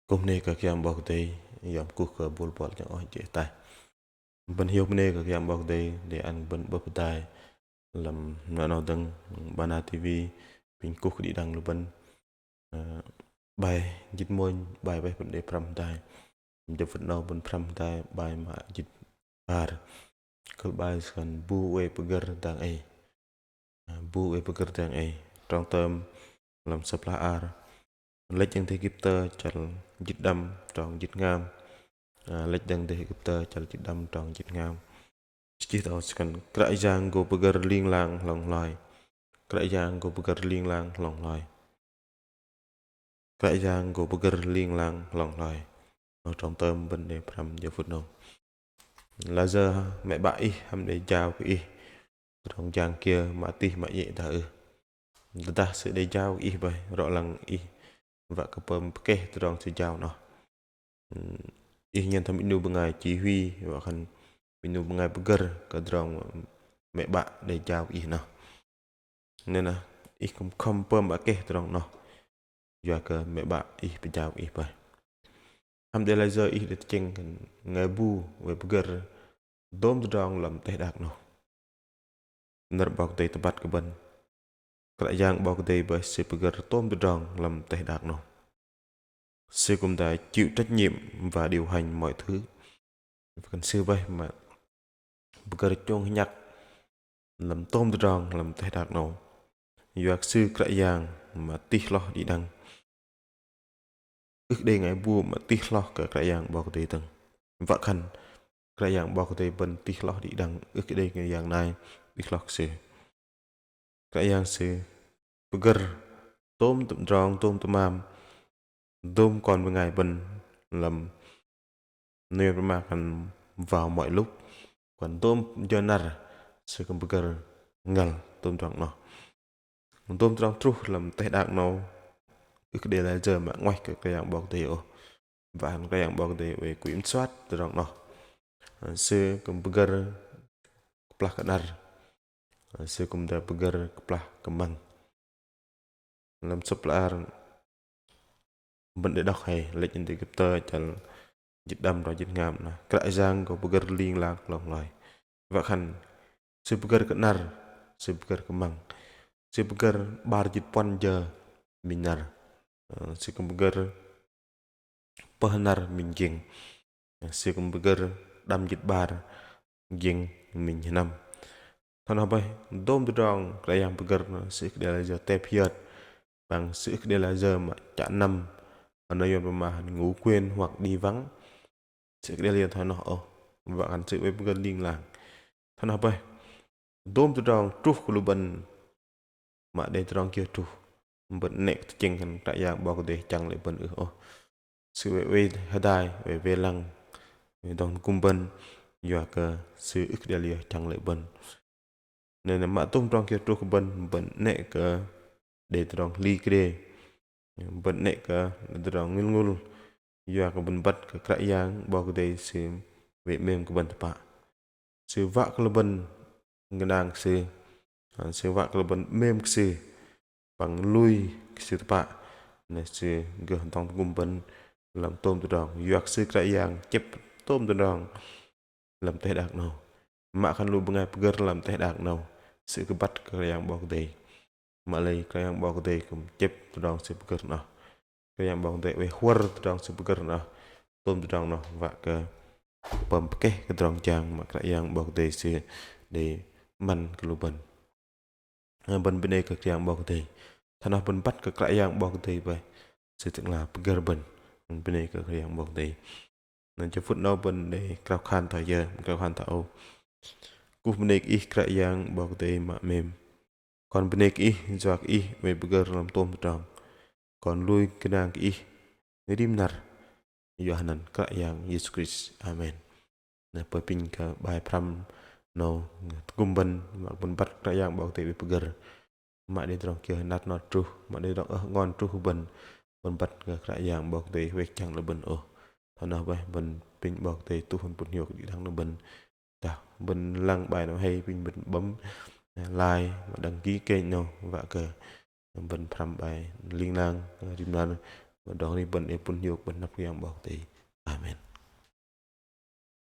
Cùng này các em bảo tây yam cuộc bol bol chẳng oi chế tai bên hiệp này các em bảo tây để ăn bên bắp tai làm nó đăng bana TV pin cuộc đi đăng bên bài dịch môn bài bài vấn đề pram tai chụp phật nào bên pram tai bài mà dịch ar kalau bài kan bu we pegar tang ai bu we pegar tang ai trong term làm sebelah ar lấy chân thế Egypter chal dịch đâm trong dịch ngam lệch đằng để Egypter chal dịch đâm trong dịch ngam chỉ tao cần cái giang go pegar liêng lang lòng loài cái giang go pegar liêng lang lòng loài cái giang go pegar liêng lang lòng loài ở trong term bên đề pram giờ phút nào là giờ mẹ bãi ham để chào cái trong giang kia mà ti mà dễ ta sẽ để chào y vậy rõ lằng y và cái bơm kê trong sẽ chào nó y nhân tham inu bengai chỉ huy và kan inu bengai pegar cái trong mẹ bạn để chào y nào nên là y không không bơm bạc kê trong nó và cái mẹ bạn y bị chào y vậy alhamdulillah giờ y được cheng ngai bu về pegar dom trong làm teh dak nó nợ bọc teh tempat keben kerajaan bọc teh bởi sự pegar tom trong làm teh dak nó sư cũng đã chịu trách nhiệm và điều hành mọi thứ còn sư vậy mà bữa chôn nhặt làm tôm tròn làm thay đạt nổ doạc sư cãi giang mà tít lo đi đăng ước đây ngày bua mà tít lo cả cãi giang bao cái tầng vợ khăn cãi giang bao cái bên tít lo đi đăng ước đây ngày giang này tít lo sư cãi giang sư bữa tôm tụm tròn tôm tụm am tôm còn với ngày bên làm nơi mà cần vào mọi lúc còn tôm cho nar sẽ không bữa ngal tôm tròn nó tôm tròn tru làm tay đạc nó ước đây là giờ mà ngoài cái dạng bọc tiêu và cái dạng bọc tiêu về kiểm soát tròn nó sẽ không bữa plak nar sẽ không đã bữa plak kembang làm supply vấn đề đọc hay lệnh in Egypter chẳng dịch đâm rồi dịch ngam nè cái giang có bữa liên lạc lòng loài và khăn sự bữa cái nar sự bữa cái măng sự bữa bar dịch pon giờ mình nar sự bữa pahnar mình jing sự bữa đâm dịch bar jing mình năm thằng nào vậy đom đong cái yang bữa sự đây là giờ tép hiệt bằng sự đây là giờ mà chả năm ở nơi mà ngủ quên hoặc đi vắng sự đây liền thằng nó và ăn sự với gần liên lạc thằng nào vậy đom đong trúc của lubân mà để đong kia trúc bận nẹt chừng thành tại dạng bao để chẳng lại bận sự về hadai về lăng về đong cung bân và cái sự ức đây liền chẳng lại bận nên là mà tôm đong kia trúc bận nẹt cái để đong ly kia bận nẹt cái đong ngul ngul và cái bận bắt cái tại dạng bao để sự về mềm cái bận tập sự vạ cái bận ngang sự vạ cái bận mềm sự bằng lui sự tập này sự gần tông cung bận làm tôm từ đòn doạc sư cái dạng chép tôm từ đòn làm tay đạc nào mà khăn lui bằng ngày làm tay đạc nào sự cứ bắt cái dạng bao đầy mà lấy cái dạng bao đầy cũng chép từ đòn sự bơ nào cái dạng bao đầy về huar từ đòn sự bơ nào tôm từ đòn nào và cái bầm cái đòn chàng mà cái dạng bao đầy sự để man cái lubân bên bên đây cái dạng bao đầy thằng nào bên bắt cái dạng bao đầy vậy sự tức là bơ bên bên đây cái dạng bao đầy nên cho phút nào bên để cao khan thời giờ cao khan thảo cú bên đây ít cái dạng bao đầy mà mềm còn bên đây ít doạc ít về bơ làm tôm tròn còn lui cái đang ít nếu dim nar Yohanan cái dạng Jesus Christ Amen nah pepin ke bài pram no kumban mak pun bat cái dạng bao tay bơ mak đi trong kia nát nó tru mak đi trong ngon tru ban pun bat cái dạng bao tay về chẳng là ban thằng nào vậy ban pin bao tay tu pun pun nhiều đi thằng nó ban ta ban lăng bài nó hay pin bấm like và đăng ký kênh nó và cái ban pram bài liên lang dim nan Và đó ni bần e pun yok bần nap yang bảo tây. Amen.